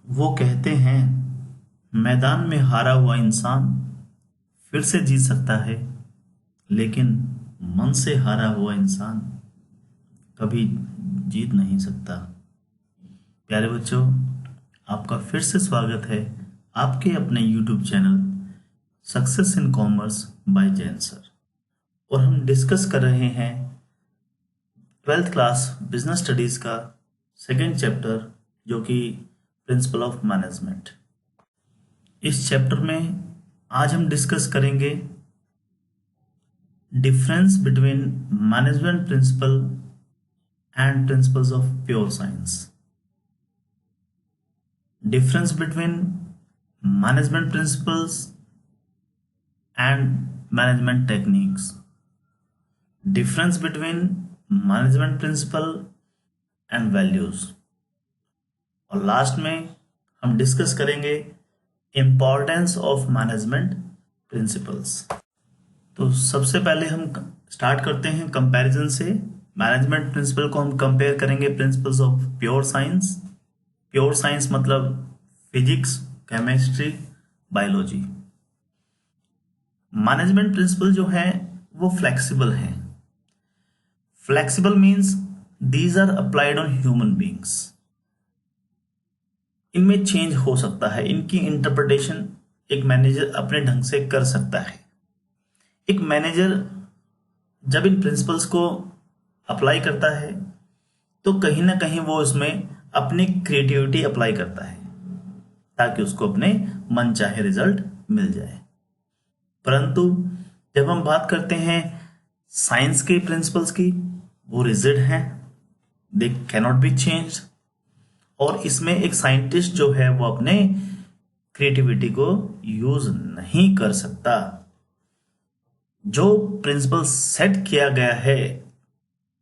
वो कहते हैं मैदान में हारा हुआ इंसान फिर से जीत सकता है, लेकिन मन से हारा हुआ इंसान कभी जीत नहीं सकता। प्यारे बच्चों, आपका फिर से स्वागत है आपके अपने YouTube channel success in commerce by Jain sir. और हम डिस्कस कर रहे हैं 12th क्लास बिजनेस स्टडीज का सेकेंड चैप्टर, जो कि प्रिंसिपल ऑफ मैनेजमेंट। इस चैप्टर में आज हम डिस्कस करेंगे difference between management principle and principles of pure science. Difference between management principles and management techniques. Difference between management principle and values. और last में हम डिस्कस करेंगे इम्पॉर्टेंस ऑफ मैनेजमेंट प्रिंसिपल्स। तो सबसे पहले हम स्टार्ट करते हैं कंपैरिजन से। मैनेजमेंट प्रिंसिपल को हम कंपेयर करेंगे principles of pure science. Pure science मतलब physics, chemistry, biology. Management principle जो है वो फ्लेक्सिबल है। Flexible means these are applied on human beings. इनमें चेंज हो सकता है, इनकी इंटरप्रिटेशन एक मैनेजर अपने ढंग से कर सकता है। एक मैनेजर जब इन प्रिंसिपल्स को अप्लाई करता है तो कहीं ना कहीं वो उसमें अपनी क्रिएटिविटी अप्लाई करता है ताकि उसको अपने मनचाहे रिजल्ट मिल जाए। परंतु जब हम बात करते हैं साइंस के प्रिंसिपल्स की, वो रिजिड हैं, दे कैनॉट बी चेंज। और इसमें एक साइंटिस्ट जो है वो अपने क्रिएटिविटी को यूज नहीं कर सकता। जो प्रिंसिपल सेट किया गया है,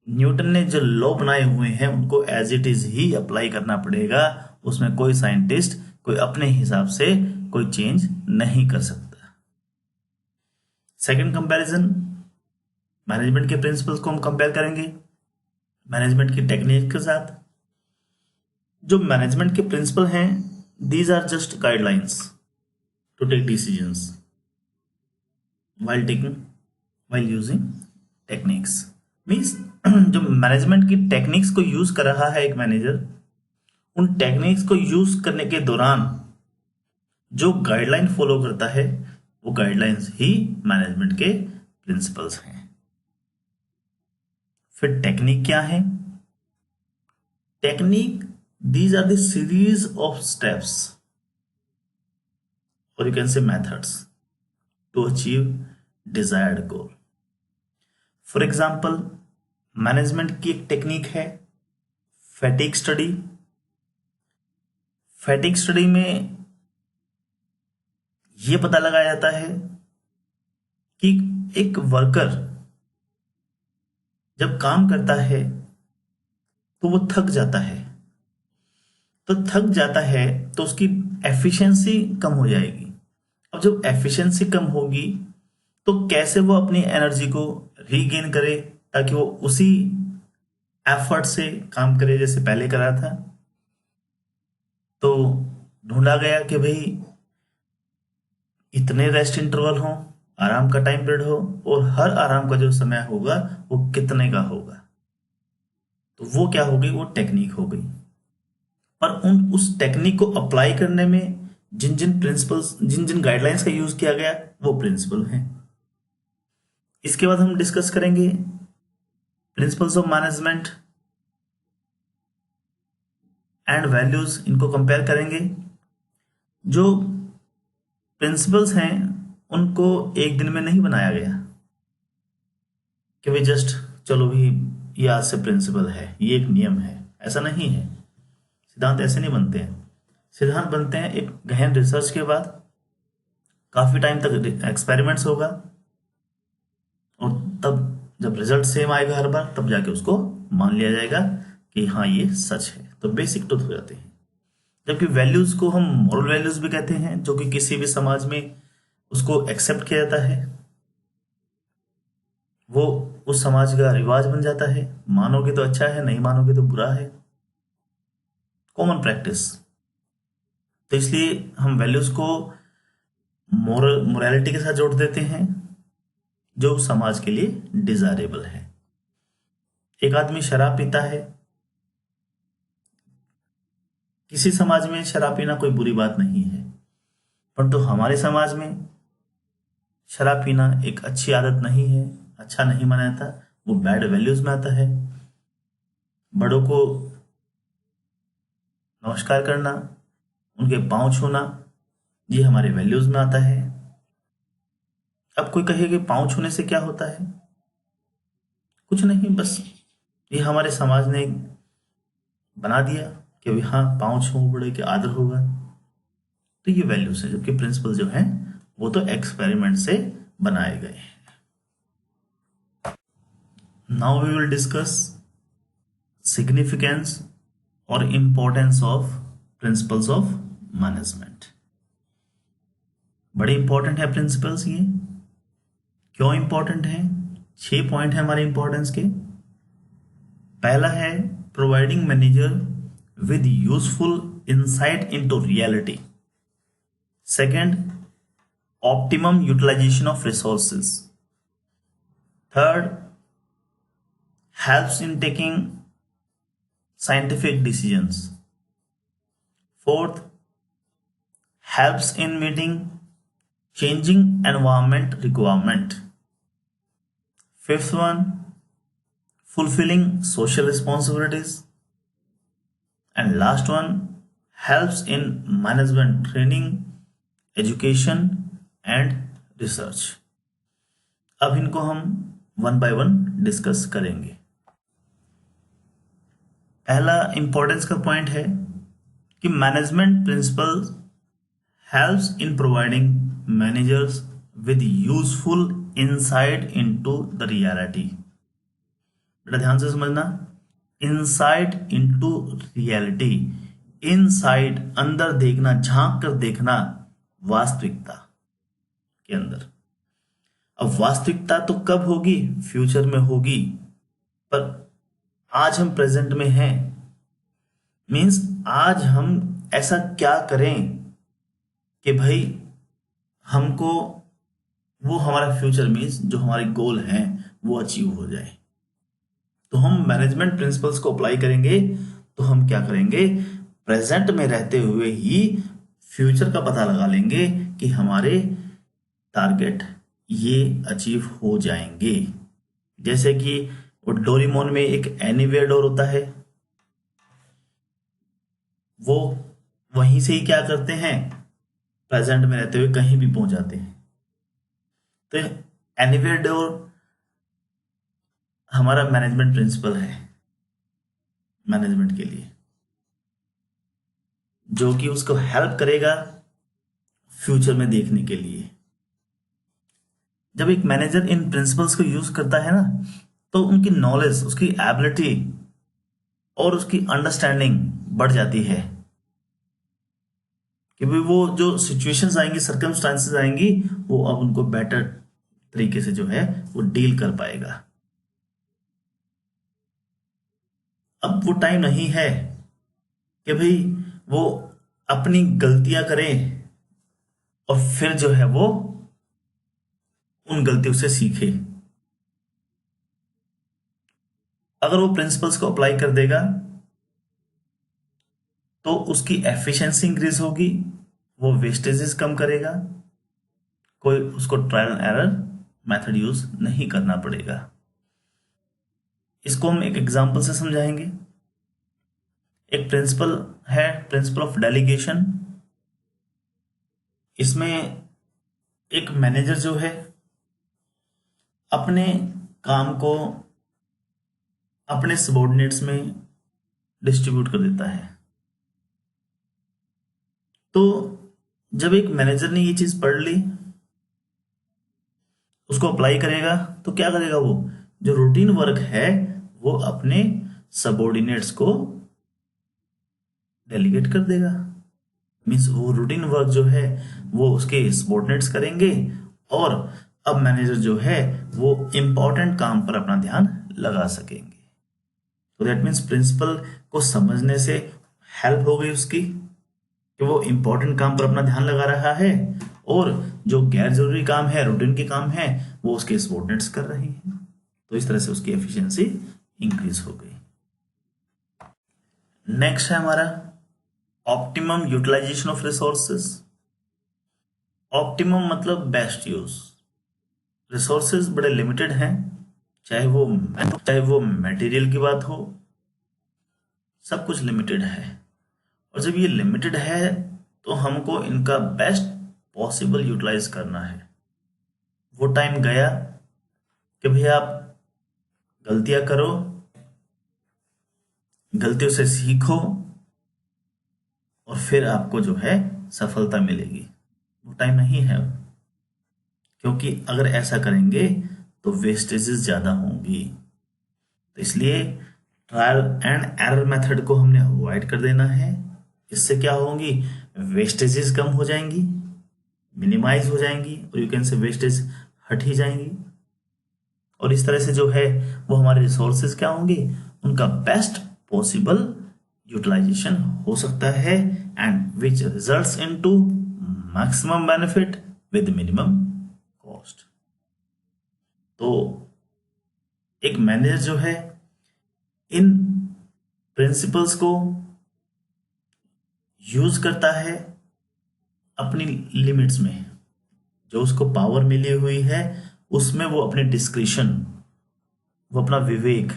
न्यूटन ने जो लॉ बनाए हुए हैं उनको एज इट इज ही अप्लाई करना पड़ेगा। उसमें कोई साइंटिस्ट कोई अपने हिसाब से कोई चेंज नहीं कर सकता। सेकंड कंपैरिजन, मैनेजमेंट के प्रिंसिपल्स को हम कंपेयर करेंगे मैनेजमेंट की टेक्निक के साथ। जो मैनेजमेंट के प्रिंसिपल हैं, these are just guidelines to take decisions while using techniques। Means जो मैनेजमेंट की टेक्निक्स को यूज कर रहा है एक मैनेजर, उन टेक्निक्स को यूज करने के दौरान जो गाइडलाइन फॉलो करता है वो गाइडलाइंस ही मैनेजमेंट के प्रिंसिपल्स हैं। फिर टेक्निक क्या है? Technique, these are the series of steps or you can say methods to achieve desired goal। For example, management की एक टेक्निक है फैटिग स्टडी। फैटिग स्टडी में यह पता लगाया जाता है कि एक वर्कर जब काम करता है तो वो थक जाता है। तो थक जाता है तो उसकी एफिशिएंसी कम हो जाएगी। अब जब एफिशिएंसी कम होगी तो कैसे वो अपनी एनर्जी को रीगेन करे ताकि वो उसी एफर्ट से काम करे जैसे पहले करा था। तो ढूंढा गया कि भाई इतने रेस्ट इंटरवल हो, आराम का टाइम पीरियड हो, और हर आराम का जो समय होगा वो कितने का होगा। तो वो क्या हो गई? वो टेक्निक हो गई। पर उस टेक्निक को अप्लाई करने में जिन जिन प्रिंसिपल्स, जिन जिन गाइडलाइंस का यूज किया गया वो प्रिंसिपल हैं। इसके बाद हम डिस्कस करेंगे principles of management and values. इनको कंपेयर करेंगे। जो प्रिंसिपल्स हैं उनको एक दिन में नहीं बनाया गया कि भाई जस्ट चलो भी ये आज से प्रिंसिपल है, ये एक नियम है। ऐसा नहीं है। सिद्धांत ऐसे नहीं बनते हैं। सिद्धांत बनते हैं एक गहन रिसर्च के बाद, काफी टाइम तक एक्सपेरिमेंट्स होगा, और तब जब रिजल्ट सेम आएगा हर बार, तब जाके उसको मान लिया जाएगा कि हाँ ये सच है। तो बेसिक ट्रुथ हो जाते हैं। जबकि वैल्यूज को हम मॉरल वैल्यूज भी कहते हैं, जो कि किसी भी समाज में उसको एक्सेप्ट किया जाता है, वो उस समाज का रिवाज बन जाता है। मानोगे तो अच्छा है, नहीं मानोगे तो बुरा है। Common practice. तो इसलिए हम वैल्यूज को मोरालिटी के साथ जोड़ देते हैं जो समाज के लिए डिजायरेबल है। एक आदमी शराब पीता है, किसी समाज में शराब पीना कोई बुरी बात नहीं है, परंतु हमारे समाज में शराब पीना एक अच्छी आदत नहीं है, अच्छा नहीं माना जाता, वो बैड वैल्यूज में आता है। बड़ों को नमस्कार करना, उनके पांव छूना, ये हमारे वैल्यूज में आता है। अब कोई कहे कि पांव छूने से क्या होता है? कुछ नहीं, बस ये हमारे समाज ने बना दिया कि भाई हाँ, पांव छू, बड़े के आदर होगा। तो ये वैल्यूज है, जबकि प्रिंसिपल जो है वो तो एक्सपेरिमेंट से बनाए गए हैं। Now we will discuss significance और importance of principles of management. बड़े इंपॉर्टेंट है प्रिंसिपल्स ये। क्यों इंपॉर्टेंट है? 6 पॉइंट है हमारे इंपॉर्टेंस के। पहला है providing manager with useful insight into reality. Second, optimum utilisation of resources. Third, helps in taking scientific decisions. Fourth, helps in meeting changing environment requirement. Fifth one, fulfilling social responsibilities. And last one, helps in management training, education and research. अब इनको हम one by one discuss करेंगे। पहला importance का point है कि management principle helps in providing managers with useful insight into the reality. बेटा ध्यान से समझना, इंसाइट इनटू रियलिटी। इनसाइड, अंदर देखना, झांक कर देखना वास्तविकता के अंदर। अब वास्तविकता तो कब होगी? फ्यूचर में होगी, पर आज हम प्रेजेंट में हैं। मीन्स आज हम ऐसा क्या करें कि भाई हमको वो हमारा फ्यूचर मीन्स जो हमारे गोल हैं वो अचीव हो जाए। तो हम मैनेजमेंट प्रिंसिपल्स को अप्लाई करेंगे तो हम क्या करेंगे? प्रेजेंट में रहते हुए ही फ्यूचर का पता लगा लेंगे कि हमारे टारगेट ये अचीव हो जाएंगे। जैसे कि वो डोरेमोन में एक एनीवेयर डोर होता है, वो वहीं से ही क्या करते हैं? प्रेजेंट में रहते हुए कहीं भी पहुंच जाते हैं। तो एनीवेयर डोर हमारा मैनेजमेंट प्रिंसिपल है मैनेजमेंट के लिए, जो कि उसको हेल्प करेगा फ्यूचर में देखने के लिए। जब एक मैनेजर इन प्रिंसिपल्स को यूज करता है ना, तो उनकी नॉलेज, उसकी एबिलिटी और उसकी अंडरस्टैंडिंग बढ़ जाती है कि भाई वो जो सिचुएशंस आएंगी, सर्कमस्टांसेस आएंगी, वो अब उनको बेटर तरीके से जो है वो डील कर पाएगा। अब वो टाइम नहीं है कि भाई वो अपनी गलतियां करें और फिर जो है वो उन गलतियों से सीखे। अगर वो प्रिंसिपल्स को अप्लाई कर देगा तो उसकी एफिशिएंसी इंक्रीज होगी, वो वेस्टेजेस कम करेगा, कोई उसको trial and error method use नहीं करना पड़ेगा। इसको हम एक एग्जांपल से समझाएंगे। एक प्रिंसिपल है, प्रिंसिपल ऑफ डेलीगेशन। इसमें एक मैनेजर जो है अपने काम को अपने सबॉर्डिनेट्स में डिस्ट्रीब्यूट कर देता है। तो जब एक मैनेजर ने ये चीज पढ़ ली, उसको अप्लाई करेगा तो क्या करेगा? वो जो रूटीन वर्क है वो अपने सबॉर्डिनेट्स को डेलीगेट कर देगा। मीन्स वो रूटीन वर्क जो है वो उसके सबॉर्डिनेट्स करेंगे और अब मैनेजर जो है वो इंपॉर्टेंट काम पर अपना ध्यान लगा सकेंगे। तो दैट मीन्स प्रिंसिपल को समझने से हेल्प हो गई उसकी, कि वो इंपॉर्टेंट काम पर अपना ध्यान लगा रहा है और जो गैर जरूरी काम है, रूटीन के काम है, वो उसके सबॉर्डिनेट्स कर रहे हैं। तो इस तरह से उसकी एफिशिएंसी इंक्रीज हो गई। नेक्स्ट है हमारा optimum utilisation of resources. Optimum मतलब बेस्ट यूज। रिसोर्सेज बड़े लिमिटेड हैं, चाहे वो मटेरियल की बात हो, सब कुछ लिमिटेड है। और जब ये लिमिटेड है तो हमको इनका बेस्ट पॉसिबल यूटिलाइज करना है। वो टाइम गया कि भैया आप गलतियां करो, गलतियों से सीखो और फिर आपको जो है सफलता मिलेगी। वो टाइम नहीं है अब, क्योंकि अगर ऐसा करेंगे तो वेस्टेजेस ज़्यादा होंगी। तो इसलिए ट्रायल एंड एरर मेथड को हमने अवॉइड कर देना है। इससे क्या होंगी, वेस्टेजेस कम हो जाएंगी, मिनिमाइज हो जाएंगी, और यू कैन से वेस्टेज हट ही जाएंगी। और इस तरह से जो है वो हमारे रिसोर्सेज क्या होंगे, उनका बेस्ट पॉसिबल यूटिलाइजेशन हो सकता है, and which results into maximum benefit with minimum cost. तो एक मैनेजर जो है इन प्रिंसिपल्स को यूज करता है अपनी लिमिट्स में, जो उसको पावर मिली हुई है उसमें वो अपने डिस्क्रिशन, वो अपना विवेक,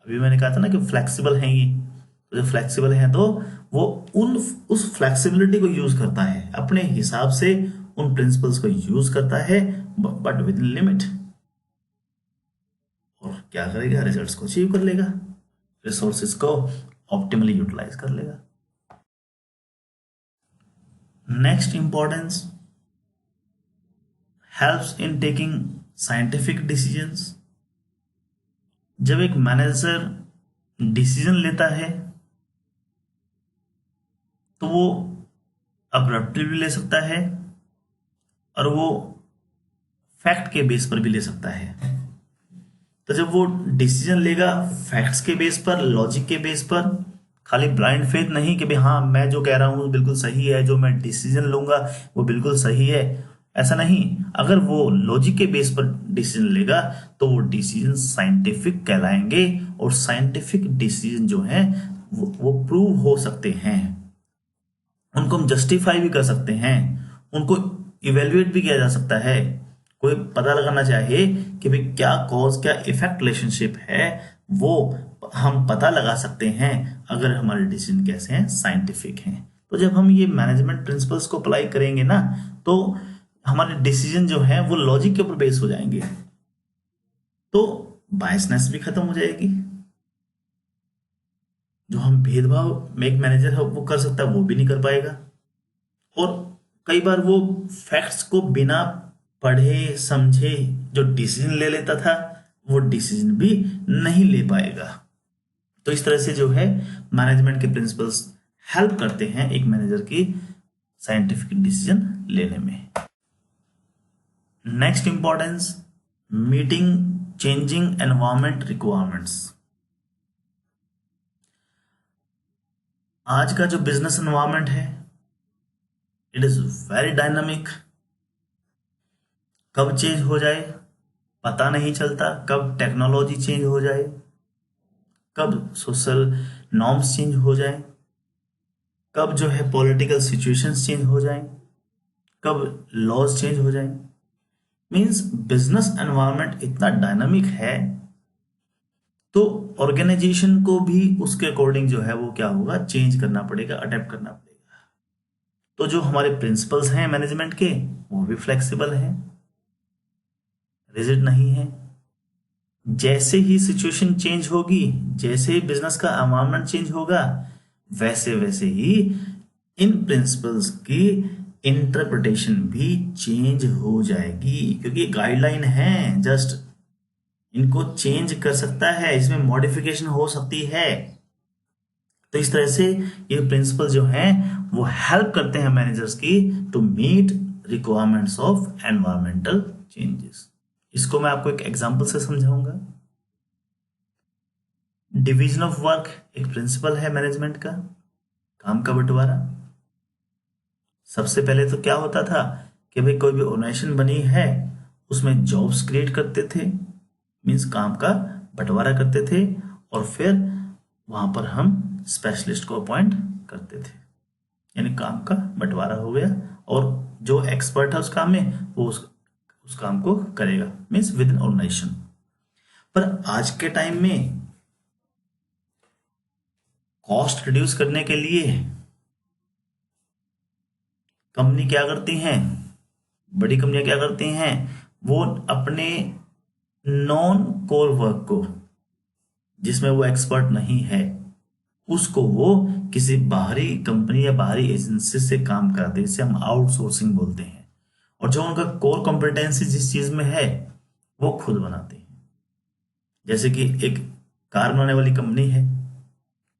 अभी मैंने कहा था ना कि फ्लेक्सिबल हैं ये, तो जो फ्लेक्सिबल हैं तो वो उस फ्लेक्सिबिलिटी को यूज करता है, अपने हिसाब से उन प्रिंसिपल्स को यूज करता है, बट विद लिमिट। और क्या करेगा, रिजल्ट्स को अचीव कर लेगा, रिसोर्सेज को ऑप्टिमली यूटिलाइज कर लेगा। Next importance, helps in taking scientific decisions. जब एक मैनेजर डिसीजन लेता है तो वो अब्रप्टली भी ले सकता है और वो फैक्ट के बेस पर भी ले सकता है। तो जब वो डिसीजन लेगा फैक्ट्स के बेस पर, लॉजिक के बेस पर, खाली ब्लाइंड फेथ नहीं कि भाई हाँ मैं जो कह रहा हूँ बिल्कुल सही है, जो मैं डिसीजन लूंगा वो बिल्कुल सही है, ऐसा नहीं। अगर वो लॉजिक के बेस पर डिसीजन लेगा तो वो डिसीजन साइंटिफिक कहलाएंगे, और साइंटिफिक डिसीजन जो है वो प्रूव हो सकते हैं, उनको हम जस्टिफाई भी कर सकते हैं, उनको इवेल्युएट भी किया जा सकता है। कोई पता लगाना चाहे कि भाई क्या कॉज क्या इफेक्ट रिलेशनशिप है, वो हम पता लगा सकते हैं अगर हमारे डिसीजन कैसे हैं, साइंटिफिक हैं। तो जब हम ये मैनेजमेंट प्रिंसिपल्स को अप्लाई करेंगे ना, तो हमारे डिसीजन जो है वो लॉजिक के ऊपर बेस हो जाएंगे, तो बायसनेस भी खत्म हो जाएगी। जो हम भेदभाव में एक मैनेजर है वो कर सकता है वो भी नहीं कर पाएगा, और कई बार वो फैक्ट्स को बिना पढ़े समझे जो डिसीजन ले लेता था वो डिसीजन भी नहीं ले पाएगा। तो इस तरह से जो है मैनेजमेंट के प्रिंसिपल्स हेल्प करते हैं एक मैनेजर की साइंटिफिक डिसीजन लेने में। Next importance, meeting changing environment requirements. आज का जो बिजनेस एनवायरमेंट है इट इज वेरी डायनामिक, कब चेंज हो जाए पता नहीं चलता, कब टेक्नोलॉजी चेंज हो जाए, कब सोशल नॉर्म्स चेंज हो जाए, कब जो है पॉलिटिकल सिचुएशंस चेंज हो जाए, कब लॉज चेंज हो जाए। मींस बिजनेस एनवायरनमेंट इतना डायनामिक है, तो ऑर्गेनाइजेशन को भी उसके अकॉर्डिंग जो है वो क्या होगा, चेंज करना पड़ेगा, अडेप्ट करना पड़ेगा। तो जो हमारे प्रिंसिपल्स हैं मैनेजमेंट के वो भी फ्लेक्सिबल हैं, रिजिड नहीं है। जैसे ही सिचुएशन चेंज होगी, जैसे ही बिजनेस का एनवायरनमेंट चेंज होगा, वैसे वैसे ही इन प्रिंसिपल्स की इंटरप्रिटेशन भी चेंज हो जाएगी, क्योंकि गाइडलाइन है, जस्ट इनको चेंज कर सकता है, इसमें मॉडिफिकेशन हो सकती है। तो इस तरह से ये प्रिंसिपल जो हैं वो हेल्प करते हैं मैनेजर्स की to meet requirements of environmental changes. इसको मैं आपको एक एग्जांपल से समझाऊंगा। डिवीजन ऑफ वर्क एक प्रिंसिपल है मैनेजमेंट का, काम का बंटवारा। सबसे पहले तो क्या होता था कि भाई कोई भी ऑर्गेनाइजेशन बनी है, उसमें जॉब्स क्रिएट करते थे, मीन्स काम का बंटवारा करते थे, और फिर वहां पर हम स्पेशलिस्ट को अपॉइंट करते थे, यानी काम का बंटवारा हो गया, और जो एक्सपर्ट है उस काम में वो उस काम को करेगा, मीन्स विद इन ऑर्गेनाइजेशन। पर आज के टाइम में कॉस्ट रिड्यूस करने के लिए कंपनी क्या करती हैं, बड़ी कंपनियां क्या करती हैं, वो अपने नॉन कोर वर्क को, जिसमें वो एक्सपर्ट नहीं है, उसको वो किसी बाहरी कंपनी या बाहरी एजेंसी से काम कराते हैं, जिसे हम आउटसोर्सिंग बोलते हैं। और जो उनका कोर कॉम्पिटेंसी जिस चीज में है वो खुद बनाते हैं। जैसे कि एक कार बनाने वाली कंपनी है,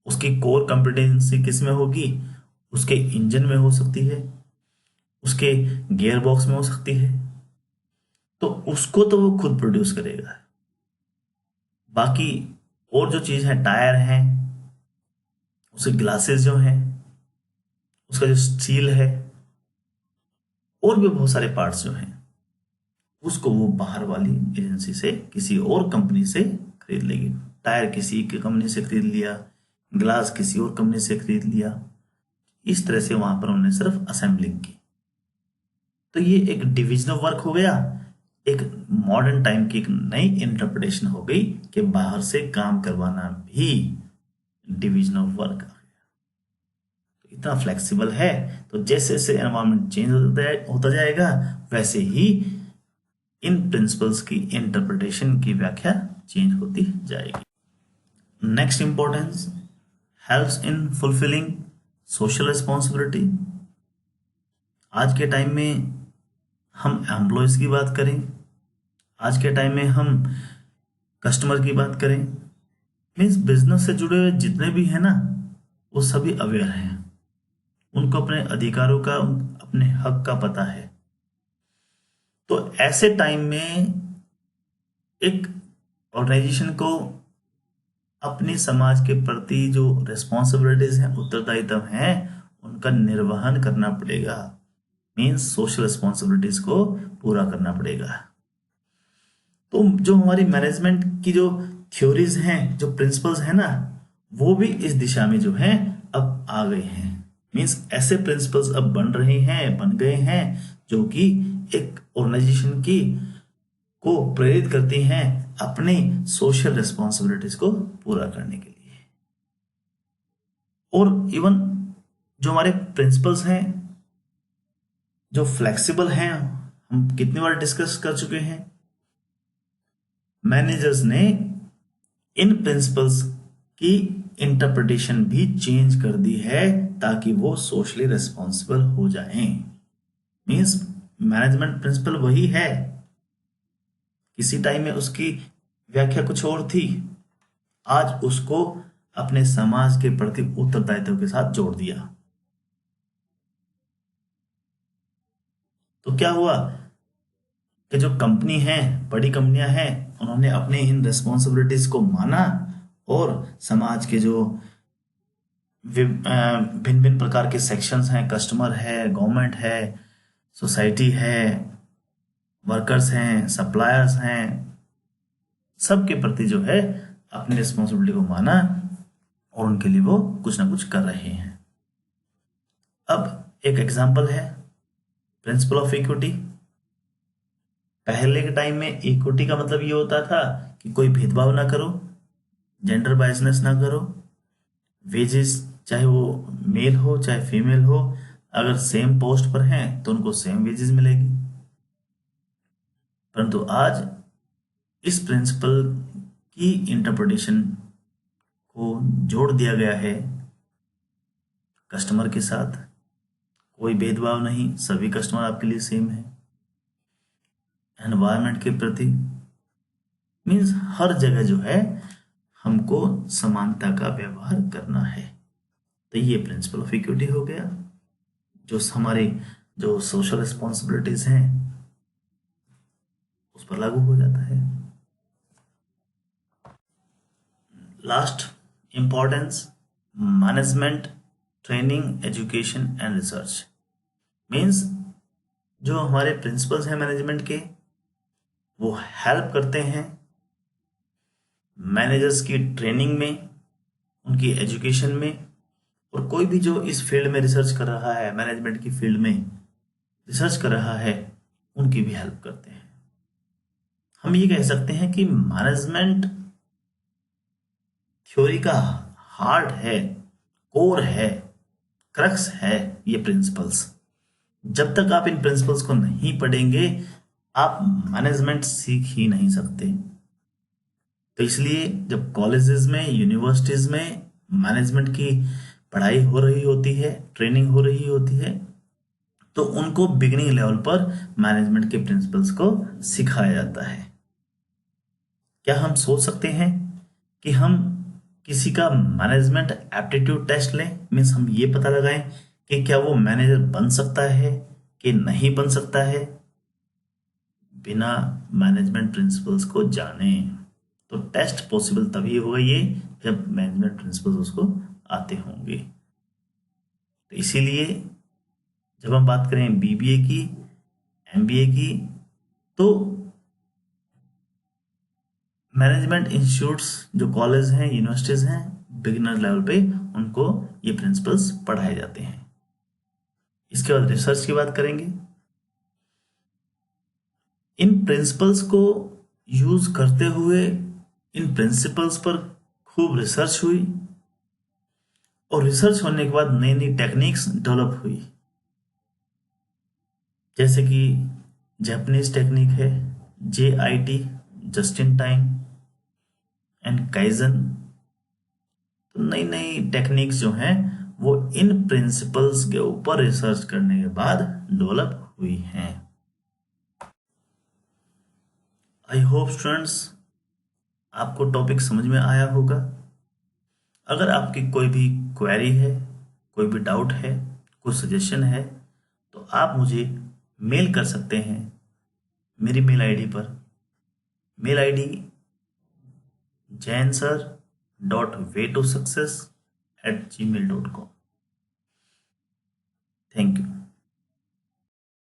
उसकी कोर कॉम्पिटेंसी किस में होगी, उसके इंजन में हो सकती है, उसके गियर बॉक्स में हो सकती है, तो उसको तो वो खुद प्रोड्यूस करेगा। बाकी और जो चीज है, टायर हैं, उसके ग्लासेस जो हैं, उसका जो स्टील है, और भी बहुत सारे पार्ट्स जो हैं, उसको वो बाहर वाली एजेंसी से, किसी और कंपनी से खरीद लेगी। टायर किसी की कंपनी से खरीद लिया, ग्लास किसी और कंपनी से खरीद लिया, इस तरह से वहां पर उन्होंने सिर्फ असेंबलिंग की। तो ये एक डिविजन ऑफ वर्क हो गया, एक मॉडर्न टाइम की एक नई इंटरप्रिटेशन हो गई कि बाहर से काम करवाना भी डिविजन ऑफ वर्क आ गया। तो इतना फ्लेक्सिबल है, तो जैसे जैसे एनवायरनमेंट चेंज होता जाएगा, वैसे ही इन प्रिंसिपल्स की इंटरप्रिटेशन की व्याख्या चेंज होती जाएगी। Next importance, helps in fulfilling social responsibility. आज के टाइम में हम एम्प्लॉयज की बात करें, आज के टाइम में हम कस्टमर की बात करें, मीन्स बिजनेस से जुड़े हुए जितने भी हैं ना, वो सभी अवेयर हैं, उनको अपने अधिकारों का, अपने हक का पता है। तो ऐसे टाइम में एक ऑर्गेनाइजेशन को अपनी समाज के प्रति जो रिस्पॉन्सिबिलिटीज हैं, उत्तरदायित्व हैं, उनका निर्वहन करना पड़ेगा, मीन्स सोशल रिस्पॉन्सिबिलिटीज को पूरा करना पड़ेगा। तो जो हमारी मैनेजमेंट की जो थ्योरीज हैं, जो प्रिंसिपल्स हैं ना, वो भी इस दिशा में जो हैं अब आ गए हैं। मीन्स ऐसे प्रिंसिपल्स अब बन गए हैं जो कि एक ऑर्गेनाइजेशन की को प्रेरित करती हैं अपनी सोशल रिस्पॉन्सिबिलिटीज को पूरा करने के लिए। और इवन जो हमारे प्रिंसिपल्स हैं, जो फ्लेक्सिबल हैं, हम कितनी बार डिस्कस कर चुके हैं, मैनेजर्स ने इन प्रिंसिपल्स की इंटरप्रिटेशन भी चेंज कर दी है ताकि वो सोशली रिस्पॉन्सिबल हो जाएं। मींस मैनेजमेंट प्रिंसिपल वही है, किसी टाइम में उसकी व्याख्या कुछ और थी, आज उसको अपने समाज के प्रति उत्तरदायित्व के साथ जोड़ दिया। तो क्या हुआ कि जो कंपनी है, बड़ी कंपनियां हैं, उन्होंने अपने इन रिस्पॉन्सिबिलिटीज को माना और समाज के जो भिन्न भिन्न प्रकार के सेक्शंस हैं, कस्टमर है, गवर्नमेंट है, सोसाइटी है, वर्कर्स हैं, सप्लायर्स हैं, सबके प्रति जो है अपनी रिस्पॉन्सिबिलिटी को माना और उनके लिए वो कुछ ना कुछ कर रहे हैं। अब एक एग्जांपल है प्रिंसिपल ऑफ इक्विटी। पहले के टाइम में इक्विटी का मतलब ये होता था कि कोई भेदभाव ना करो, जेंडर बायसनेस ना करो, वेजेस चाहे वो मेल हो चाहे फीमेल हो, अगर सेम पोस्ट पर हैं तो उनको सेम वेजेस मिलेगी। परंतु आज इस प्रिंसिपल की इंटरप्रिटेशन को जोड़ दिया गया है कस्टमर के साथ, कोई भेदभाव नहीं, सभी कस्टमर आपके लिए सेम है। एनवायरनमेंट के प्रति मीन्स हर जगह जो है हमको समानता का व्यवहार करना है। तो ये प्रिंसिपल ऑफ इक्विटी हो गया, जो हमारे जो सोशल रिस्पॉन्सिबिलिटीज हैं उस पर लागू हो जाता है। Last importance, management training, education and research. Means जो हमारे प्रिंसिपल्स हैं मैनेजमेंट के, वो हेल्प करते हैं मैनेजर्स की ट्रेनिंग में, उनकी एजुकेशन में, और कोई भी जो इस फील्ड में रिसर्च कर रहा है, मैनेजमेंट की फील्ड में रिसर्च कर रहा है, उनकी भी हेल्प करते हैं। हम ये कह सकते हैं कि मैनेजमेंट थ्योरी का हार्ट है, कोर है, क्रक्स है ये प्रिंसिपल्स। जब तक आप इन प्रिंसिपल्स को नहीं पढ़ेंगे, आप मैनेजमेंट सीख ही नहीं सकते। तो इसलिए जब कॉलेजेस में, यूनिवर्सिटीज में मैनेजमेंट की पढ़ाई हो रही होती है, ट्रेनिंग हो रही होती है, तो उनको बिगिनिंग लेवल पर मैनेजमेंट के प्रिंसिपल्स को सिखाया जाता है। क्या हम सोच सकते हैं कि हम किसी का मैनेजमेंट एप्टीट्यूड टेस्ट लें, मीन्स हम ये पता लगाएं कि क्या वो मैनेजर बन सकता है कि नहीं बन सकता है, बिना मैनेजमेंट प्रिंसिपल्स को जाने? तो टेस्ट पॉसिबल तभी होगा ये जब मैनेजमेंट प्रिंसिपल्स उसको आते होंगे। तो इसीलिए जब हम बात करें बीबीए की, एमबीए की, तो मैनेजमेंट इंस्टीट्यूट्स जो कॉलेज हैं, यूनिवर्सिटीज हैं, बिगिनर लेवल पे उनको ये प्रिंसिपल्स पढ़ाए जाते हैं। इसके बाद रिसर्च की बात करेंगे। इन प्रिंसिपल्स को यूज करते हुए इन प्रिंसिपल्स पर खूब रिसर्च हुई, और रिसर्च होने के बाद नई नई टेक्निक्स डेवलप हुई, जैसे कि जापानीज टेक्निक है JIT, just in time and kaizen. तो नई नई टेक्निक्स जो हैं वो इन प्रिंसिपल्स के ऊपर रिसर्च करने के बाद डेवलप हुई हैं। आई होप स्टूडेंट्स आपको टॉपिक समझ में आया होगा। अगर आपकी कोई भी क्वेरी है, कोई भी डाउट है, कोई सजेशन है, तो आप मुझे मेल कर सकते हैं मेरी मेल आईडी पर। Mail ID jainsir.waytossuccess@gmail.com। Thank you.